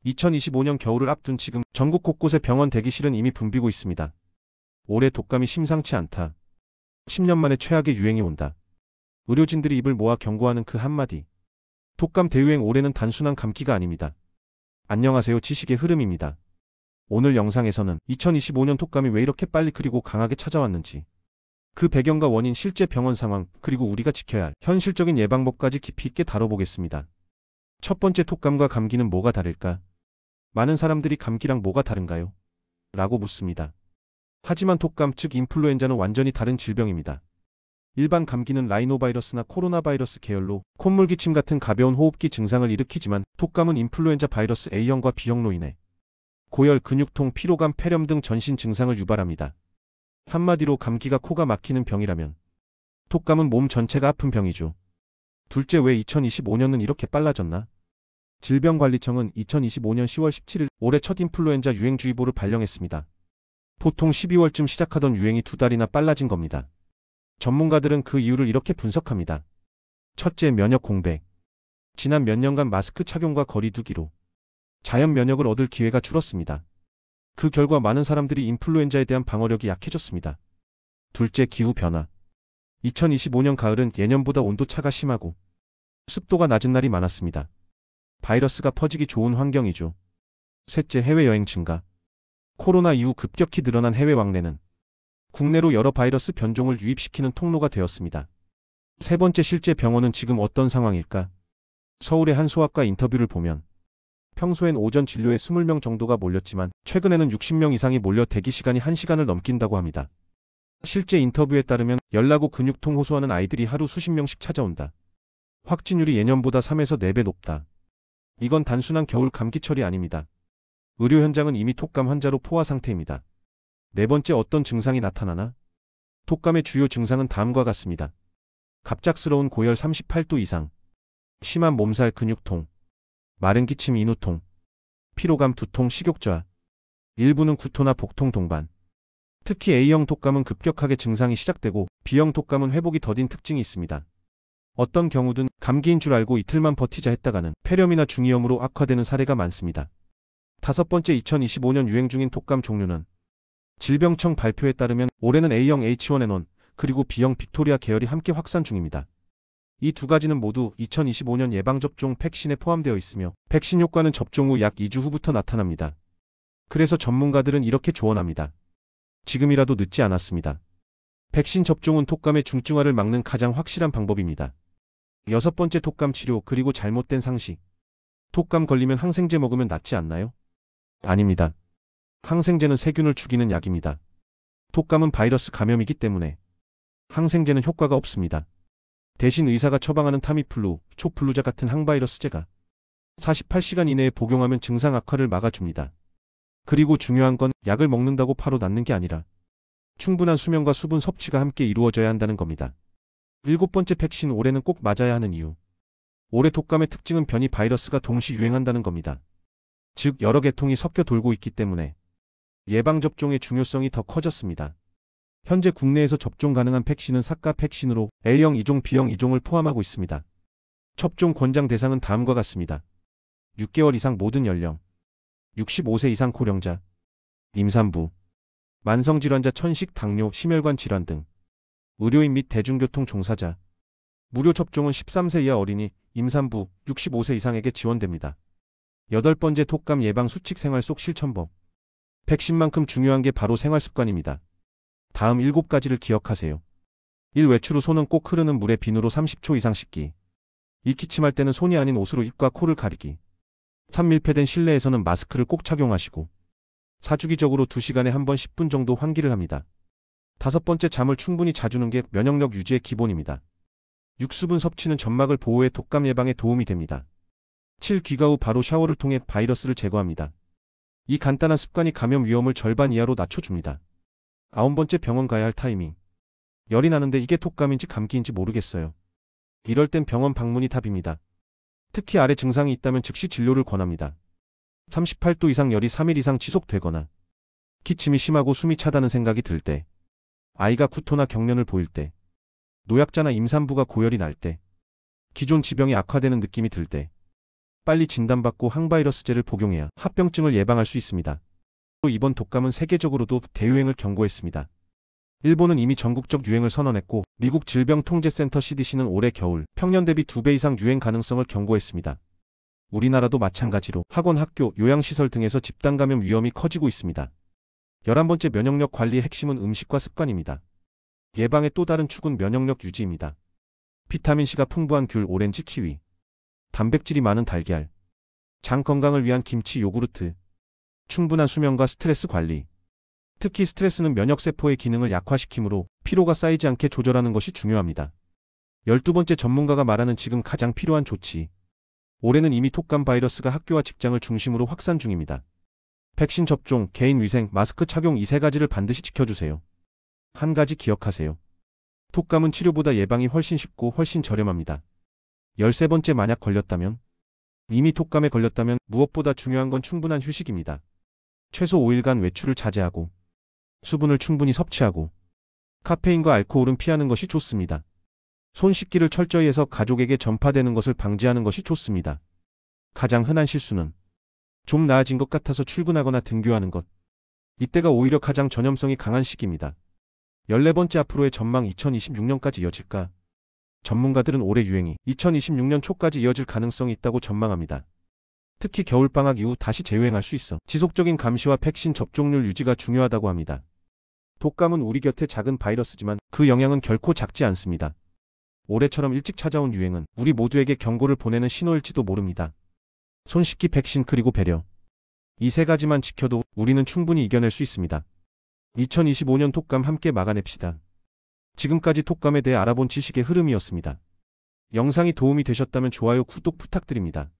2025년 겨울을 앞둔 지금 전국 곳곳의 병원 대기실은 이미 붐비고 있습니다. 올해 독감이 심상치 않다. 10년 만에 최악의 유행이 온다. 의료진들이 입을 모아 경고하는 그 한마디. 독감 대유행 올해는 단순한 감기가 아닙니다. 안녕하세요, 지식의 흐름입니다. 오늘 영상에서는 2025년 독감이 왜 이렇게 빨리 그리고 강하게 찾아왔는지, 그 배경과 원인, 실제 병원 상황, 그리고 우리가 지켜야 할 현실적인 예방법까지 깊이 있게 다뤄보겠습니다. 첫 번째, 독감과 감기는 뭐가 다를까? 많은 사람들이 감기랑 뭐가 다른가요? 라고 묻습니다. 하지만 독감, 즉 인플루엔자는 완전히 다른 질병입니다. 일반 감기는 라이노바이러스나 코로나 바이러스 계열로 콧물 기침 같은 가벼운 호흡기 증상을 일으키지만, 독감은 인플루엔자 바이러스 A형과 B형로 인해 고열, 근육통, 피로감, 폐렴 등 전신 증상을 유발합니다. 한마디로 감기가 코가 막히는 병이라면 독감은 몸 전체가 아픈 병이죠. 둘째, 왜 2025년은 이렇게 빨라졌나? 질병관리청은 2025년 10월 17일 올해 첫 인플루엔자 유행주의보를 발령했습니다. 보통 12월쯤 시작하던 유행이 2달이나 빨라진 겁니다. 전문가들은 그 이유를 이렇게 분석합니다. 첫째, 면역 공백. 지난 몇 년간 마스크 착용과 거리 두기로 자연 면역을 얻을 기회가 줄었습니다. 그 결과 많은 사람들이 인플루엔자에 대한 방어력이 약해졌습니다. 둘째, 기후 변화. 2025년 가을은 예년보다 온도차가 심하고 습도가 낮은 날이 많았습니다. 바이러스가 퍼지기 좋은 환경이죠. 셋째, 해외여행 증가. 코로나 이후 급격히 늘어난 해외 왕래는 국내로 여러 바이러스 변종을 유입시키는 통로가 되었습니다. 세 번째, 실제 병원은 지금 어떤 상황일까? 서울의 한 소아과 인터뷰를 보면 평소엔 오전 진료에 20명 정도가 몰렸지만 최근에는 60명 이상이 몰려 대기 시간이 1시간을 넘긴다고 합니다. 실제 인터뷰에 따르면 열나고 근육통 호소하는 아이들이 하루 수십 명씩 찾아온다. 확진율이 예년보다 3에서 4배 높다. 이건 단순한 겨울 감기철이 아닙니다. 의료 현장은 이미 독감 환자로 포화 상태입니다. 네 번째, 어떤 증상이 나타나나? 독감의 주요 증상은 다음과 같습니다. 갑작스러운 고열 38도 이상, 심한 몸살, 근육통, 마른 기침, 인후통, 피로감, 두통, 식욕저하, 일부는 구토나 복통 동반. 특히 A형 독감은 급격하게 증상이 시작되고 B형 독감은 회복이 더딘 특징이 있습니다. 어떤 경우든 감기인 줄 알고 이틀만 버티자 했다가는 폐렴이나 중이염으로 악화되는 사례가 많습니다. 다섯 번째, 2025년 유행 중인 독감 종류는 질병청 발표에 따르면 올해는 A형 H1N1 그리고 B형 빅토리아 계열이 함께 확산 중입니다. 이 두 가지는 모두 2025년 예방접종 백신에 포함되어 있으며 백신 효과는 접종 후 약 2주 후부터 나타납니다. 그래서 전문가들은 이렇게 조언합니다. 지금이라도 늦지 않았습니다. 백신 접종은 독감의 중증화를 막는 가장 확실한 방법입니다. 여섯 번째, 독감 치료 그리고 잘못된 상식. 독감 걸리면 항생제 먹으면 낫지 않나요? 아닙니다. 항생제는 세균을 죽이는 약입니다. 독감은 바이러스 감염이기 때문에 항생제는 효과가 없습니다. 대신 의사가 처방하는 타미플루, 초플루자 같은 항바이러스제가 48시간 이내에 복용하면 증상 악화를 막아줍니다. 그리고 중요한 건 약을 먹는다고 바로 낫는 게 아니라 충분한 수면과 수분 섭취가 함께 이루어져야 한다는 겁니다. 일곱 번째, 백신 올해는 꼭 맞아야 하는 이유. 올해 독감의 특징은 변이 바이러스가 동시 유행한다는 겁니다. 즉 여러 계통이 섞여 돌고 있기 때문에 예방접종의 중요성이 더 커졌습니다. 현재 국내에서 접종 가능한 백신은 사가 백신으로 A형 2종, B형 2종을 포함하고 있습니다. 접종 권장 대상은 다음과 같습니다. 6개월 이상 모든 연령, 65세 이상 고령자, 임산부, 만성질환자, 천식, 당뇨, 심혈관 질환 등, 의료인 및 대중교통 종사자. 무료 접종은 13세 이하 어린이, 임산부, 65세 이상에게 지원됩니다. 여덟 번째, 독감 예방 수칙 생활 속 실천법. 백신만큼 중요한 게 바로 생활습관입니다. 다음 7가지를 기억하세요. 1. 외출 후 손은 꼭 흐르는 물에 비누로 30초 이상 씻기. 2. 기침할 때는 손이 아닌 옷으로 입과 코를 가리기. 3. 밀폐된 실내에서는 마스크를 꼭 착용하시고. 4. 주기적으로 2시간에 한 번 10분 정도 환기를 합니다. 다섯 번째, 잠을 충분히 자주는 게 면역력 유지의 기본입니다. 6. 수분 섭취는 점막을 보호해 독감 예방에 도움이 됩니다. 7. 귀가 후 바로 샤워를 통해 바이러스를 제거합니다. 이 간단한 습관이 감염 위험을 절반 이하로 낮춰줍니다. 아홉 번째, 병원 가야 할 타이밍. 열이 나는데 이게 독감인지 감기인지 모르겠어요. 이럴 땐 병원 방문이 답입니다. 특히 아래 증상이 있다면 즉시 진료를 권합니다. 38도 이상 열이 3일 이상 지속되거나 기침이 심하고 숨이 차다는 생각이 들 때, 아이가 구토나 경련을 보일 때, 노약자나 임산부가 고열이 날 때, 기존 지병이 악화되는 느낌이 들 때, 빨리 진단받고 항바이러스제를 복용해야 합병증을 예방할 수 있습니다. 또 이번 독감은 세계적으로도 대유행을 경고했습니다. 일본은 이미 전국적 유행을 선언했고 미국 질병통제센터 CDC는 올해 겨울 평년 대비 2배 이상 유행 가능성을 경고했습니다. 우리나라도 마찬가지로 학원, 학교, 요양시설 등에서 집단 감염 위험이 커지고 있습니다. 11번째 면역력 관리의 핵심은 음식과 습관입니다. 예방의 또 다른 축은 면역력 유지입니다. 비타민C가 풍부한 귤, 오렌지, 키위, 단백질이 많은 달걀, 장 건강을 위한 김치, 요구르트, 충분한 수면과 스트레스 관리. 특히 스트레스는 면역세포의 기능을 약화시키므로 피로가 쌓이지 않게 조절하는 것이 중요합니다. 12번째 전문가가 말하는 지금 가장 필요한 조치. 올해는 이미 독감 바이러스가 학교와 직장을 중심으로 확산 중입니다. 백신 접종, 개인 위생, 마스크 착용 이 세 가지를 반드시 지켜주세요. 한 가지 기억하세요. 독감은 치료보다 예방이 훨씬 쉽고 훨씬 저렴합니다. 13번째 만약 걸렸다면? 이미 독감에 걸렸다면 무엇보다 중요한 건 충분한 휴식입니다. 최소 5일간 외출을 자제하고 수분을 충분히 섭취하고 카페인과 알코올은 피하는 것이 좋습니다. 손 씻기를 철저히 해서 가족에게 전파되는 것을 방지하는 것이 좋습니다. 가장 흔한 실수는 좀 나아진 것 같아서 출근하거나 등교하는 것. 이때가 오히려 가장 전염성이 강한 시기입니다. 14번째 앞으로의 전망 2026년까지 이어질까? 전문가들은 올해 유행이 2026년 초까지 이어질 가능성이 있다고 전망합니다. 특히 겨울방학 이후 다시 재유행할 수 있어 지속적인 감시와 백신 접종률 유지가 중요하다고 합니다. 독감은 우리 곁에 작은 바이러스지만 그 영향은 결코 작지 않습니다. 올해처럼 일찍 찾아온 유행은 우리 모두에게 경고를 보내는 신호일지도 모릅니다. 손 씻기, 백신, 그리고 배려. 이 세 가지만 지켜도 우리는 충분히 이겨낼 수 있습니다. 2025년 독감 함께 막아냅시다. 지금까지 독감에 대해 알아본 지식의 흐름이었습니다. 영상이 도움이 되셨다면 좋아요, 구독 부탁드립니다.